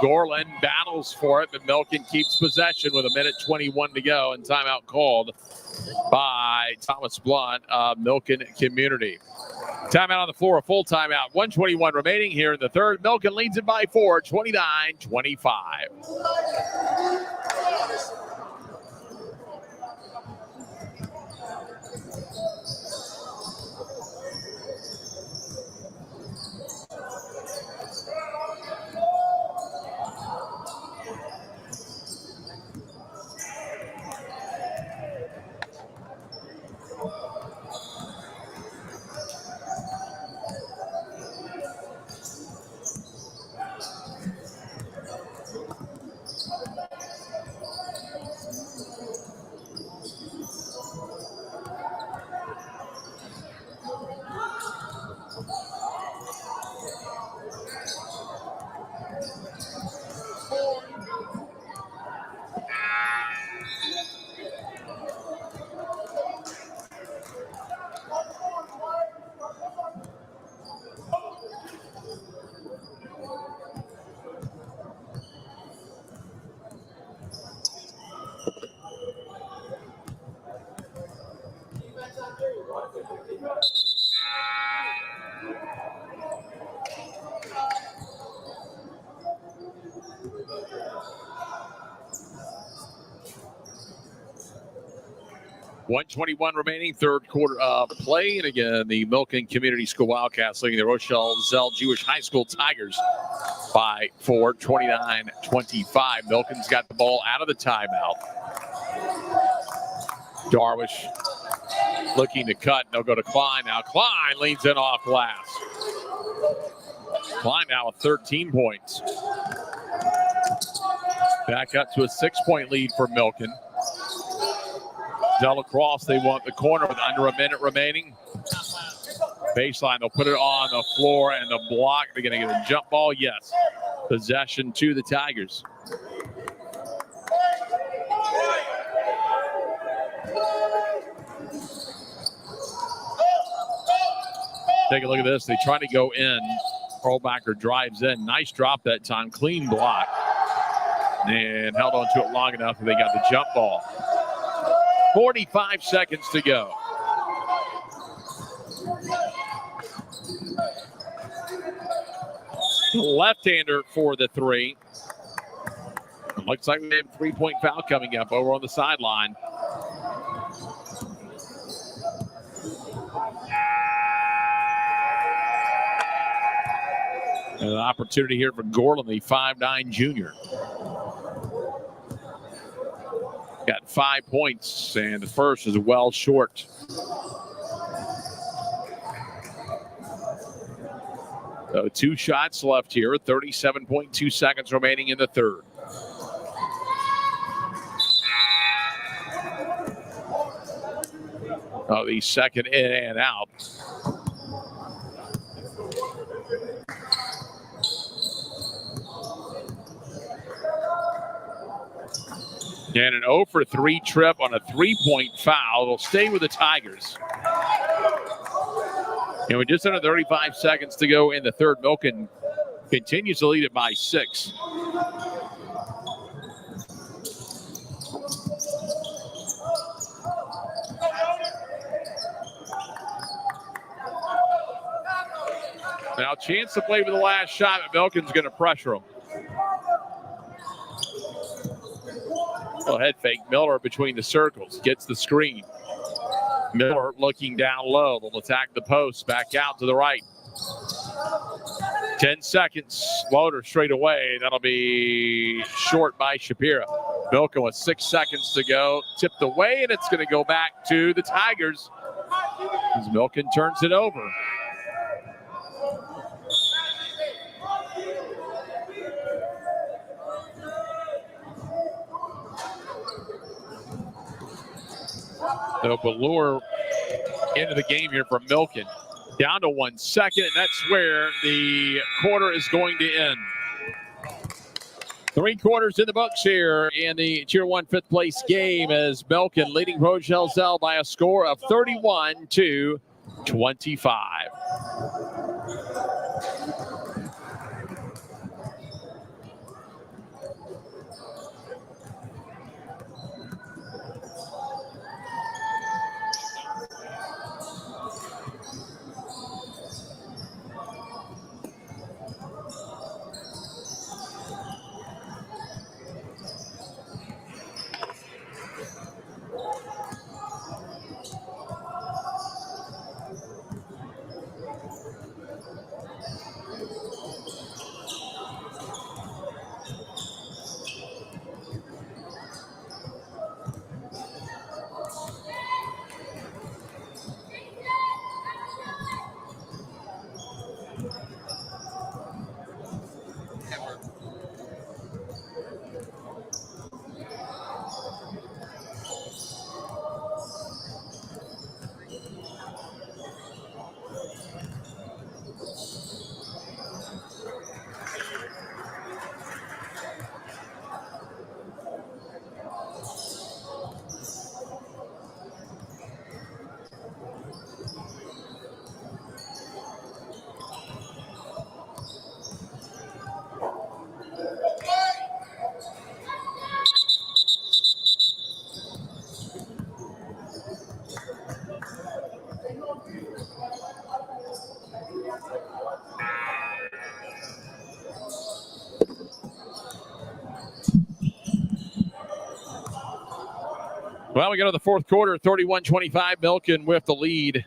Gorland battles for it, but Milken keeps possession with 1:21 to go, and timeout called by Thomas Blunt of Milken Community. Timeout on the floor, a full timeout. 1:21 remaining here in the third. Milken leads it by 4, 29-25. .121 remaining, third quarter of play. And again, the Milken Community School Wildcats leading the Rochelle Zell Jewish High School Tigers by 4, 29-25. Milken's got the ball out of the timeout. Darwish looking to cut. They'll go to Klein now. Klein leans in off glass. Klein now with 13 points. Back up to a 6-point lead for Milken. Del across, they want the corner with under a minute remaining. Baseline, they'll put it on the floor and the block. They're going to get a jump ball, yes. Possession to the Tigers. Take a look at this. They try to go in. Pearlbacker drives in. Nice drop that time. Clean block. And held on to it long enough that they got the jump ball. 45 seconds to go. Left-hander for the three. It looks like we have a 3-point foul coming up over on the sideline. And an opportunity here for Gorland, the 5'9" junior. Got 5 points, and the first is well short. So 2 shots left here, 37.2 seconds remaining in the third. Oh, the second in and out. And an 0 for 3 trip on a 3-point foul. It'll stay with the Tigers. And with just under 35 seconds to go in the third, Milken continues to lead it by 6. Now, chance to play for the last shot, but Milken's going to pressure him. Well, head fake. Miller between the circles. Gets the screen. Miller looking down low. They'll attack the post. Back out to the right. 10 seconds. Floater straight away. That'll be short by Shapiro. Milken with 6 seconds to go. Tipped away, and it's going to go back to the Tigers as Milken turns it over. So Ballure into the game here for Milken. Down to 1 second, and that's where the quarter is going to end. 3 quarters in the books here in the Tier 1 fifth place game as Milken leading RZJHS by a score of 31-25. Well, we go to the fourth quarter, 31-25. Milken with the lead.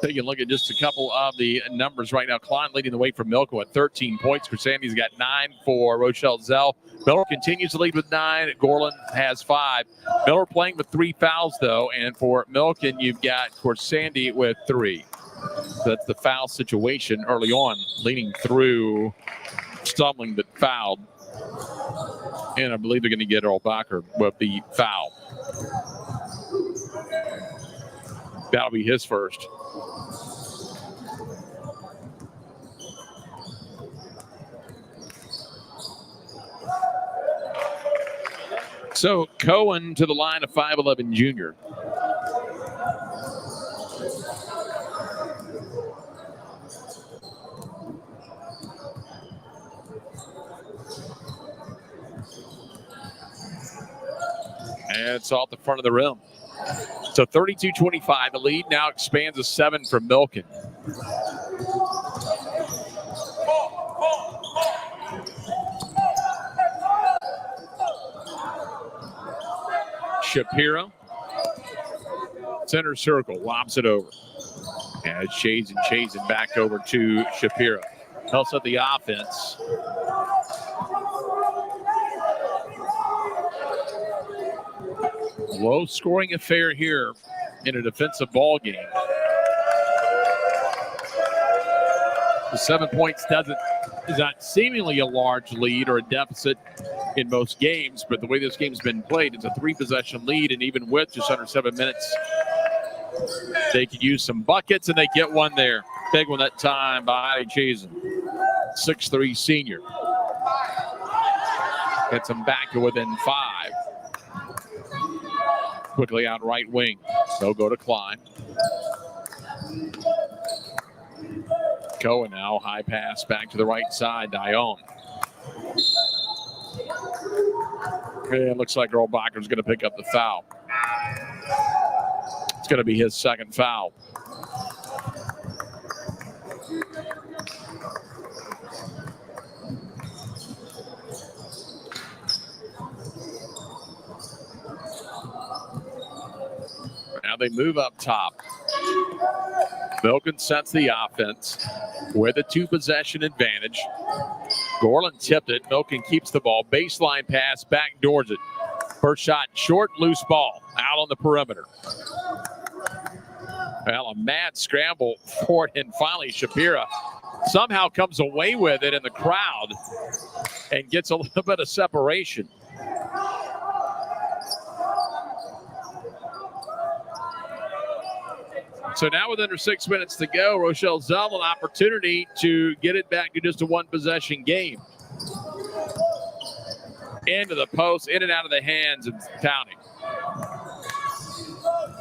Taking a look at just a couple of the numbers right now. Klein leading the way for Milken with 13 points. Corsandi's got 9 for RZJHS. Miller continues to lead with 9. Gorlin has 5. Miller playing with 3 fouls, though. And for Milken, you've got Corsandi with 3. So that's the foul situation early on, leading through, stumbling but fouled. And I believe they're going to get Earl Bacher with the foul. That'll be his first. So Cohen to the line of 5'11" junior. And it's off the front of the rim. So 32-25. The lead now expands to 7 for Milken. Shapiro. Center circle. Lobs it over. And Chazen back over to Shapiro. Helps up the offense. Low scoring affair here in a defensive ball game. The 7 points is not seemingly a large lead or a deficit in most games, but the way this game's been played, it's a 3-possession lead, and even with just under 7 minutes, they could use some buckets, and they get one there. Big one that time by Chazen. 6'3" senior. Gets them back to within 5. Quickly out right wing. So go to Klein. Cohen now. High pass back to the right side. Dion. Okay, it looks like Earl Bacher's going to pick up the foul. It's going to be his second foul. Now they move up top. Milken sets the offense with a 2-possession advantage. Gorland tipped it. Milken keeps the ball. Baseline pass, backdoors it. First shot, short, loose ball, out on the perimeter. Well, a mad scramble for it, and finally Shapira somehow comes away with it in the crowd and gets a little bit of separation. So now with under 6 minutes to go, Rochelle Zell an opportunity to get it back to just a 1-possession game. Into the post, in and out of the hands of Downey.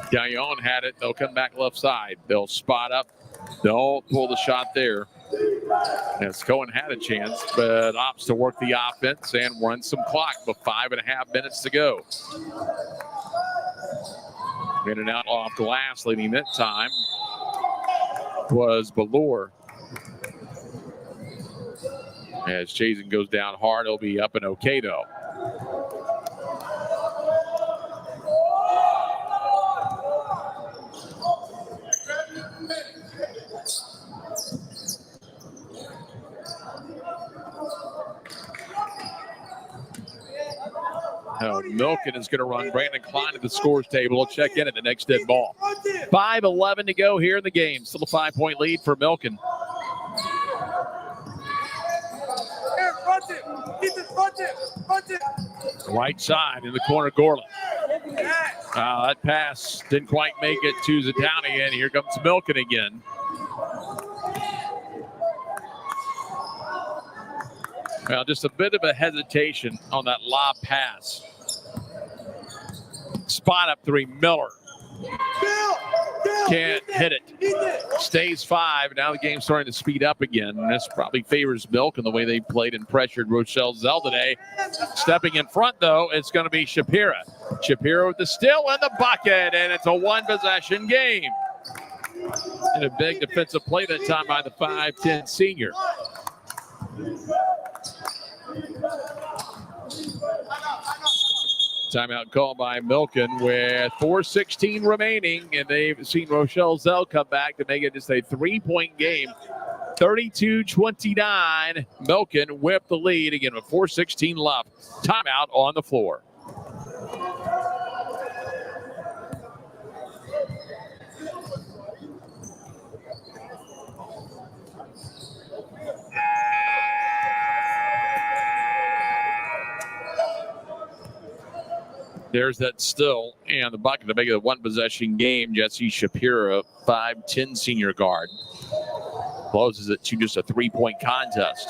Gaillon had it. They'll come back left side. They'll spot up. They'll pull the shot there. As Cohen had a chance, but opts to work the offense and run some clock with 5.5 minutes to go. In and out off glass, leading that time was Ballure. As Chazen goes down hard, he'll be up and okay though. Milken is going to run Brandon Klein to the scores table. He'll check in at the next dead ball. 5:11 to go here in the game. Still a 5-point lead for Milken. Right side in the corner, Gorland. That pass didn't quite make it to Zatowny, and here comes Milken again. Well, just a bit of a hesitation on that lob pass. Spot up 3, Miller. Can't hit it. Stays 5. Now the game's starting to speed up again. And this probably favors Milken the way they played and pressured Rochelle Zell today. Stepping in front, though, it's going to be Shapira. Shapira with the steal and the bucket, and it's a 1-possession game. And a big defensive play that time by the 5'10 senior. Timeout called by Milken with 4:16 remaining, and they've seen Rochelle Zell come back to make it just a 3-point game. 32-29. Milken whipped the lead again with 4:16 left. Timeout on the floor. There's that still, and the bucket to make it a 1-possession game. Jesse Shapira, 5'10 senior guard, closes it to just a 3-point contest.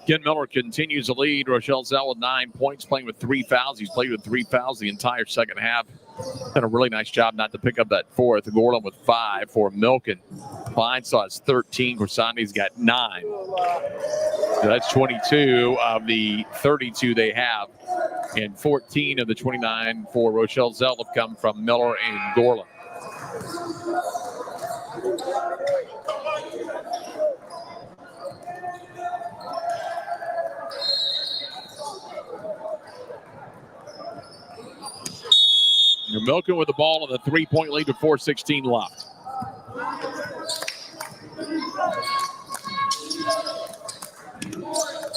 Ken Miller continues to lead. Rochelle Zell with 9 points, playing with 3 fouls. He's played with 3 fouls the entire second half. Done a really nice job not to pick up that 4th. Gorland with 5 for Milken. Klein saw his 13. Corsandi's got 9. So that's 22 of the 32 they have. And 14 of the 29 for Rochelle Zell have come from Miller and Gorland. Milken with the ball and the 3-point lead with 4:16 left.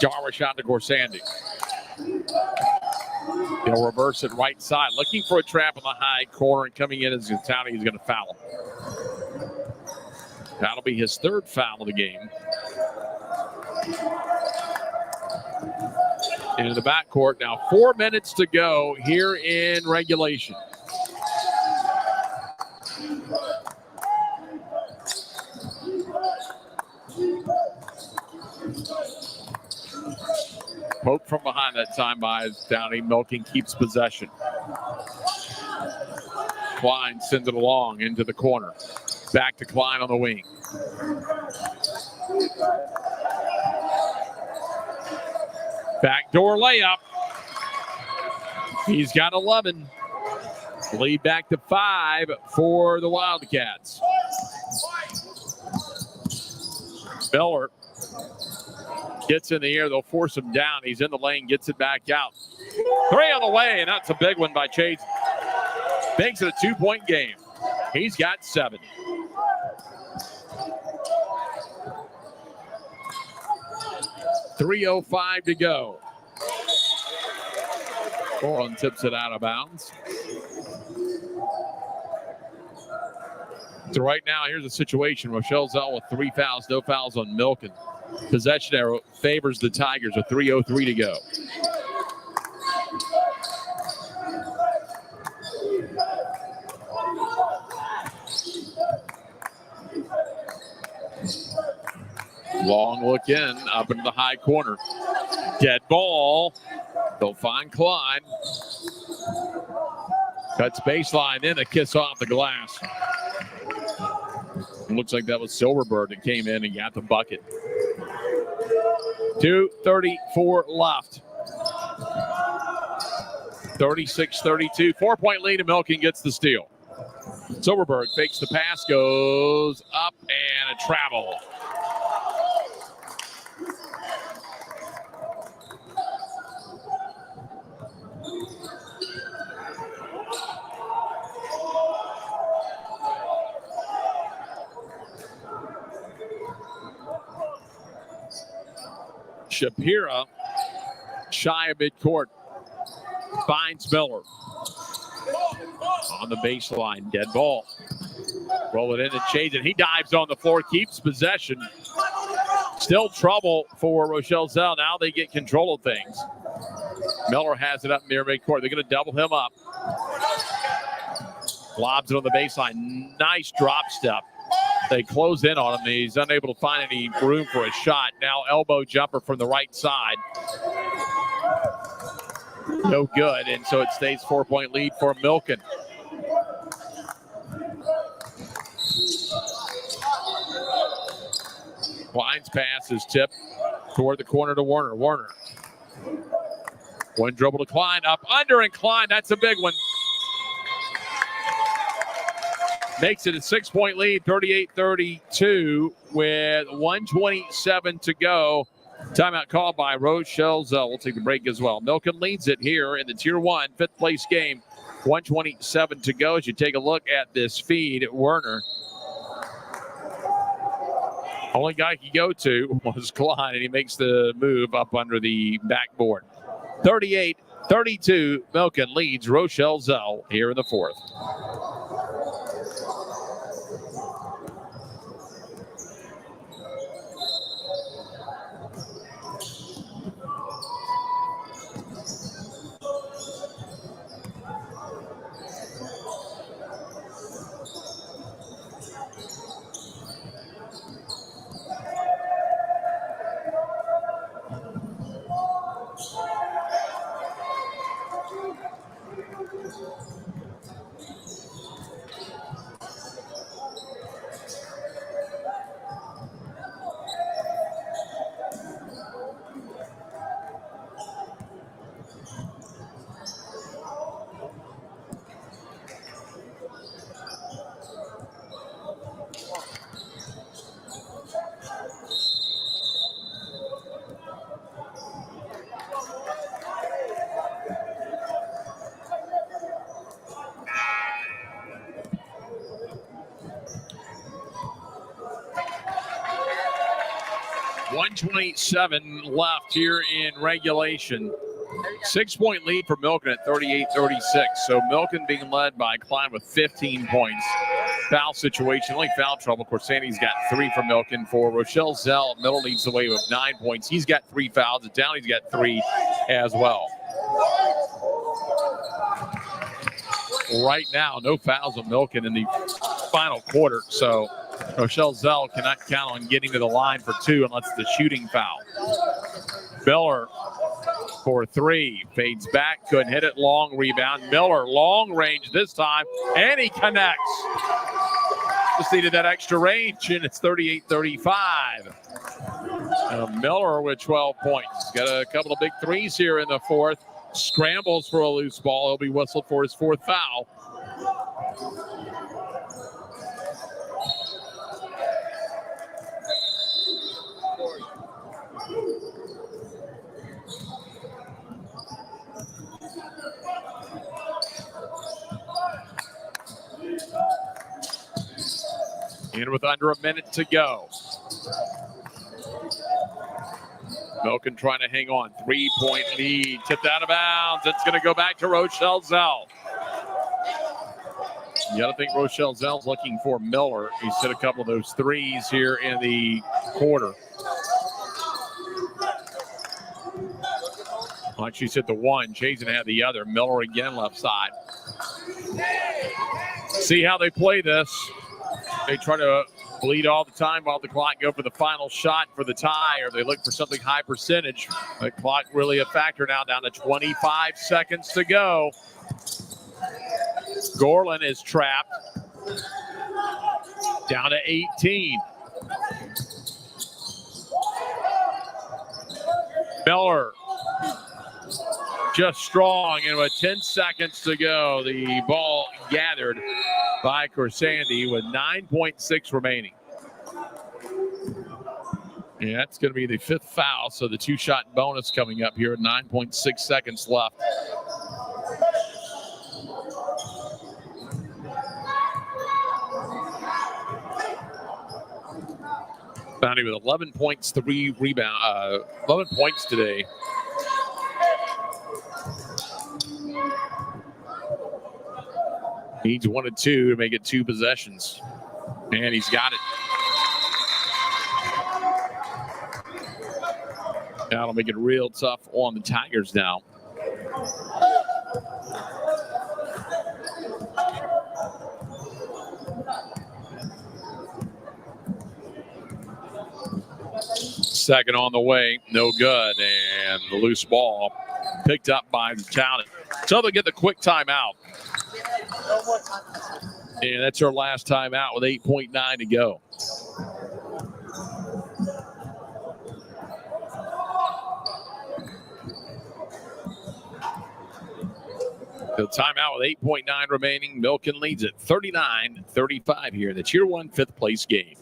Jarwar shot to Gorsandi. He'll reverse it right side, looking for a trap on the high corner, and coming in as Zatowny. He's going to foul him. That'll be his 3rd foul of the game. Into the backcourt now. 4 minutes to go here in regulation. Poke from behind that time by Downey. Milken keeps possession. Klein sends it along into the corner. Back to Klein on the wing. Backdoor layup. He's got 11. Lead back to 5 for the Wildcats. Miller gets in the air. They'll force him down. He's in the lane, gets it back out. 3 on the way, and that's a big one by Chase. Makes it a 2-point game. He's got 7. .305 to go. Borland tips it out of bounds. So right now, here's the situation. Rochelle Zell with 3 fouls, no fouls on Milken. Possession arrow favors the Tigers with 3:03 to go. Long look in, up into the high corner. Dead ball. They'll find Klein. Cuts baseline, then a kiss off the glass. Looks like that was Silverberg that came in and got the bucket. 2:34 left. 36-32. 4-point lead, and Milken gets the steal. Silverberg fakes the pass, goes up, and a travel. Shapira, shy of midcourt, finds Miller. On the baseline, dead ball. Roll it in and change it. He dives on the floor, keeps possession. Still trouble for Rochelle Zell. Now they get control of things. Miller has it up near midcourt. They're going to double him up. Lobs it on the baseline. Nice drop step. They close in on him. He's unable to find any room for a shot. Now elbow jumper from the right side. No good, and so it stays 4-point lead for Milken. Klein's pass is tipped toward the corner to Warner. Warner. One dribble to Klein, up under, and Klein, that's a big one. Makes it a 6-point lead, 38-32 with 1:27 to go. Timeout called by Rochelle Zell. We'll take the break as well. Milken leads it here in the Tier 1 fifth place game. 1:27 to go as you take a look at this feed at Werner. Only guy he go to was Klein, and he makes the move up under the backboard. 38-32, Milken leads Rochelle Zell here in the fourth. .27 left here in regulation. 6-point lead for Milken at 38-36. So Milken being led by Klein with 15 points. Foul situation, only foul trouble. Corsani's got 3 for Milken. For Rochelle Zell, Middle leads the way with 9 points. He's got 3 fouls. And Downey's got 3 as well. Right now, no fouls on Milken in the final quarter. So Rochelle Zell cannot count on getting to the line for 2 unless it's a shooting foul. Miller for 3. Fades back. Couldn't hit it. Long rebound. Miller, long range this time. And he connects. Just needed that extra range, and it's 38-35. Miller with 12 points. Got a couple of big threes here in the fourth. Scrambles for a loose ball. He'll be whistled for his 4th foul. And with under a minute to go. Milken trying to hang on. 3-point lead. Tipped out of bounds. It's going to go back to Rochelle Zell. You got to think Rochelle Zell's looking for Miller. He's hit a couple of those threes here in the quarter. Like she's hit the one. Chazen had the other. Miller again left side. See how they play this. They try to bleed all the time while the clock go for the final shot for the tie, or they look for something high percentage. The clock really a factor now, down to 25 seconds to go. Gorlin is trapped. Down to 18. Miller just strong, and with 10 seconds to go, the ball gathered by Corsandi with 9.6 remaining. Yeah, that's going to be the 5th foul, so the 2-shot bonus coming up here at 9.6 seconds left. Bounty with 11 points, 3 rebounds, 11 points today. Needs 1 and 2 to make it 2 possessions. And he's got it. That'll make it real tough on the Tigers now. Second on the way, no good. And the loose ball picked up by the County. So they'll get the quick timeout. And that's our last timeout with 8.9 to go. The timeout with 8.9 remaining. Milken leads at 39-35 here in the Tier 1 5th place game.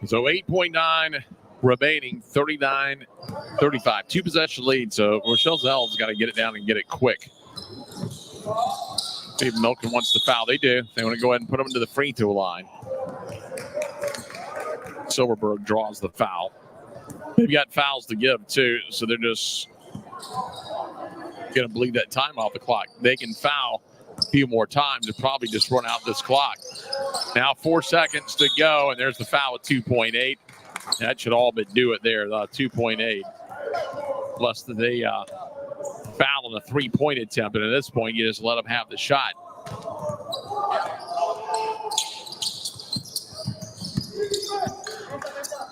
So 8.9 remaining, 39-35. 2-possession lead, so Rochelle Zell's got to get it down and get it quick. See if Milken wants to foul. They do. They want to go ahead and put them into the free throw line. Silverberg draws the foul. They've got fouls to give, too, so they're just going to bleed that time off the clock. They can foul a few more times and probably just run out this clock. Now 4 seconds to go, and there's the foul at 2.8. That should all but do it there, 2.8. Plus they foul on a 3-point attempt, and at this point, you just let them have the shot.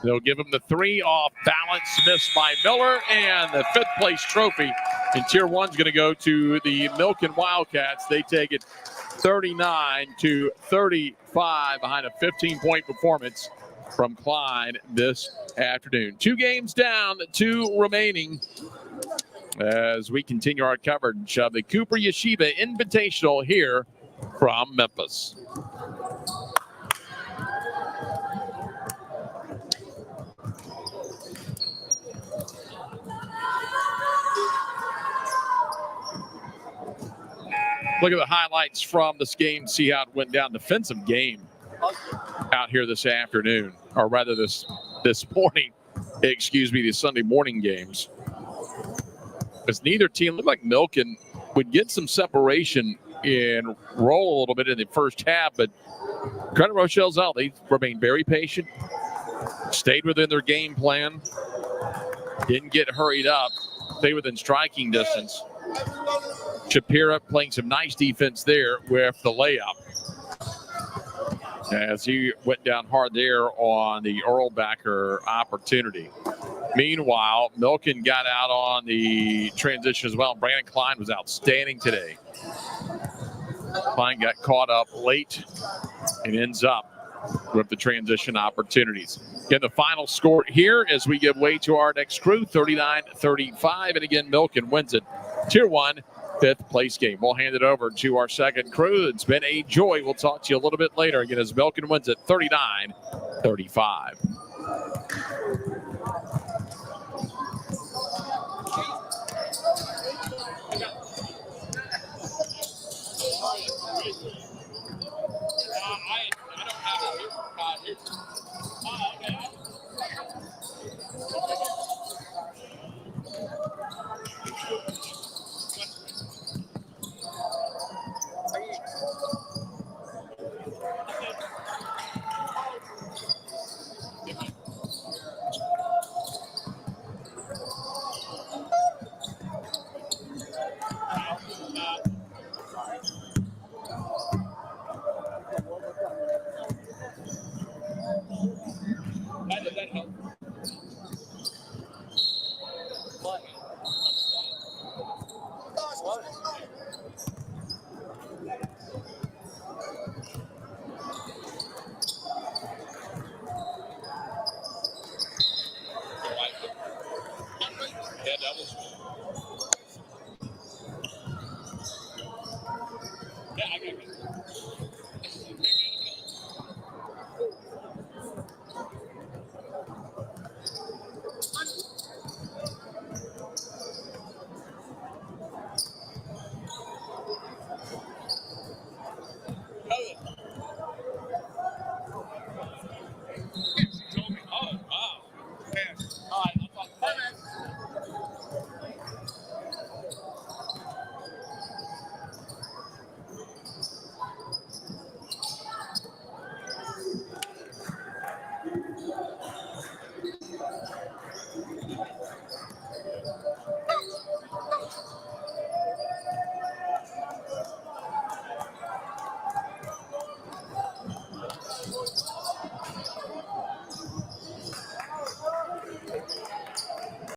They'll give him the 3 off balance, missed by Miller, and the 5th place trophy in Tier 1 is going to go to the Milken Wildcats. They take it 39-35 behind a 15-point performance from Clyde this afternoon. 2 games down, 2 remaining as we continue our coverage of the Cooper Yeshiva Invitational here from Memphis. Look at the highlights from this game, see how it went down. Defensive game out here this afternoon, or rather this morning, the Sunday morning games. As neither team looked like Milken would get some separation and roll a little bit in the first half, but credit Rochelle Zell. They remained very patient, stayed within their game plan, didn't get hurried up, stayed within striking distance. Shapira playing some nice defense there with the layup, as he went down hard there on the Erlbacher opportunity. Meanwhile, Milken got out on the transition as well. Brandon Klein was outstanding today. Klein got caught up late and ends up with the transition opportunities. Again, the final score here as we give way to our next crew, 39-35. And again, Milken wins it. Tier 1, 5th place game. We'll hand it over to our second crew. It's been a joy. We'll talk to you a little bit later. Again, as Milken wins it 39-35.